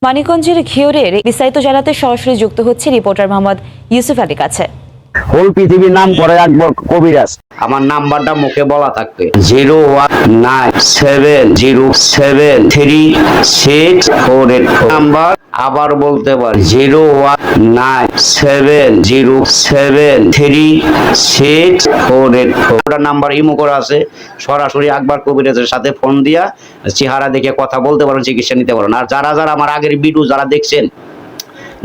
মানিকগঞ্জের ঘিওরের বিস্তারিত জানাতে সরাসরি যুক্ত হচ্ছে রিপোর্টার মোহাম্মদ ইউসুফ আলীর কাছে। হোল পৃথিবীর নাম করে আকবর কবিরাজ। আমার নাম্বারটা মুখে বলা থাকবে 01970736484 নাম্বার আবার বলতে পারি 01970736484 নাম্বার ইমো করা আছে। সরাসরি আকবর কবিরাজের সাথে ফোন দিয়া চেহারা দেখে কথা বলতে পারেন, চিকিৎসা নিতে পারেন। আর যারা যারা আমার আগের ভিডিও যারা দেখছেন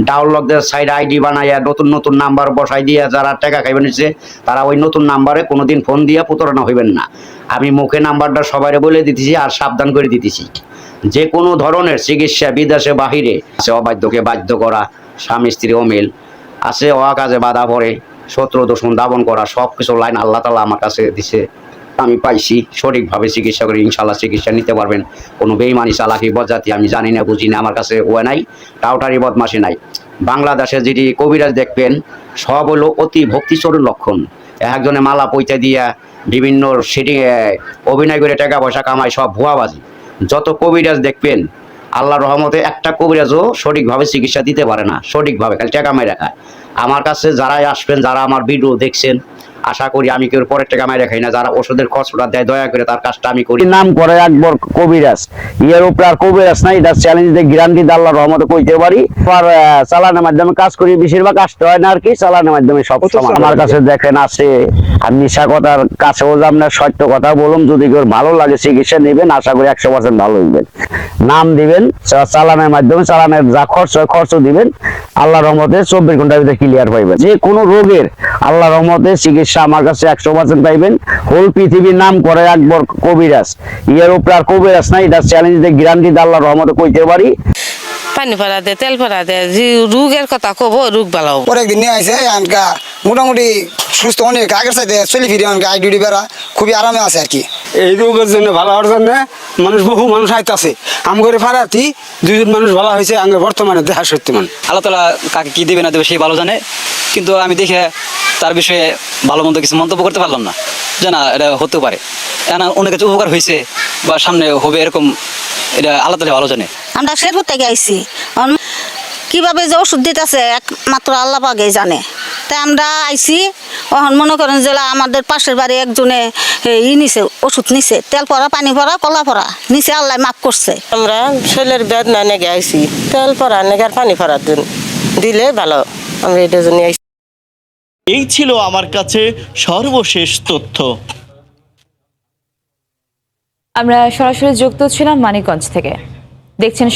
ডাউনলোডদের সাইড আইডি বানাইয়া নতুন নতুন নাম্বার বসাই দিয়া যারা টাকা খাইবেন নিচ্ছে, তারা ওই নতুন নাম্বারে কোনোদিন ফোন দিয়া প্রতারণা হইবেন না। আমি মুখে নাম্বারটা সবাই বলে দিতেছি আর সাবধান করে দিতেছি। যে কোনো ধরনের চিকিৎসা বিদেশে বাহিরে আছে, অবাধ্যকে বাধ্য করা, স্বামী স্ত্রী অমিল আছে, অকাজে বাধা পড়ে, শত্রু দূষণ দাবন করা, সব কিছু লাইন আল্লাহ তাআলা আমার কাছে দিছে। আমি পাইছি, সঠিকভাবে চিকিৎসা করে ইনশাল্লাহ চিকিৎসা নিতে পারবেন। কোনো বেইমানি চালাকি বজ্জাতি আমি জানি না, বুঝি না, আমার কাছে ও নাই, টাউটারি বদমাশি নাই। বাংলাদেশে যেটি কবিরাজ দেখবেন সব হলো অতি ভক্তিচরণ লক্ষণ। একজনে মালা পৈতে দিয়া বিভিন্ন সিটিং অভিনয় করে টাকা পয়সা কামায়, সব ভুয়াবাজি। যত কবিরাজ দেখবেন আল্লাহর রহমতে একটা কবিরাজও সঠিকভাবে চিকিৎসা দিতে পারে না, সঠিকভাবে খালি টাকা মাইরা খায়। আমার কাছে যারাই আসবেন, যারা আমার ভিডিও দেখছেন, আশা করি আমি কেউ পরের টাকা মাইরা খাই না। যারা ওষুধের খরচটা দেয় দয়া করে তার কাজটা আমি করি। নাম করে আকবর কবিরাজ, এর উপরে আর কবিরাজ নাই। এটা চ্যালেঞ্জ দিয়ে গ্যারান্টি আল্লাহর রহমতে কইতে পারি। আর চালানের মাধ্যমে কাজ করি, বেশিরভাগ আসতে হয় না আর কি, চালানের মাধ্যমে সব সময় আমার কাছে দেখেন আসে। আমি মিশা কথার কাছেও আপনার সত্য কথা বলুন, যদি কেউ ভালো লাগে চিকিৎসা নেবেন, আশা করি 100% ভালো হইবেন। নাম দিবেন, চালানের মাধ্যমে চালানের যা খরচ হয় খরচ দিবেন, আল্লাহর রহমতে 24 ঘন্টার ভিতরে ক্লিয়ার পাইবেন। যে কোনো রোগের আল্লাহর রহমতে চিকিৎসা আমার কাছে 100% পাইবেন। হোল পৃথিবীর নাম করে আকবর কবিরাজ, এর উপরে আর কবিরাজ নাই। এটা চ্যালেঞ্জ দিয়ে গ্যারান্টি আল্লাহর রহমতে কইতে পারি। পানি ভরা দে, তেল ভরা দে, যে রোগের কথা কব রোগ ভালো। পরের দিন নিয়ে আসে আনকা মোটামুটি সুস্থ, অনেক আগের সাথে চলে ফিরে আনকা আইডি বেড়া খুবই আরামে আছে আর কি। এই রোগের জন্য ভালো হওয়ার জন্য বহু মানুষ আইতাছে। আম করে ফারাতি 2 জন মানুষ ভালো হয়েছে আঙ্গে বর্তমানে দেখা সত্যি মান। আল্লাহ তাআলা কাকে কি দেবে না দেবে সেই ভালো জানে, কিন্তু আমি দেখে তার বিষয়ে ভালো মন্দ কিছু মন্তব্য করতে পারলাম না, যে না এটা হতে পারে, অনেক কিছু উপকার হয়েছে বা সামনে হবে এরকম, এটা আল্লাহ তাআলা ভালো জানে। আমরা শেরপুর থেকে আইছি, কিভাবে যে ওষুধ দিতেছে একমাত্র আল্লাহ পাকেই জানে। তাই আমরা আইছি, এখন মনে করেন যে আমাদের পাশের বাড়ি একজনে নিছে, ওষুধ নিছে, তেল পরা, পানি পরা, কলা পরা নিচে, আল্লাহ মাফ করছে। আমরা শরীরের বেদনা নেগে আইছি, তেল পরা নেগে আর পানি পরা দিলে ভালো, আমরা এটা জন্য আইছি। এই ছিল আমার কাছে সর্বশেষ তথ্য। আমরা সরাসরি যুক্ত ছিলাম মানিকগঞ্জ থেকে। দেখছেন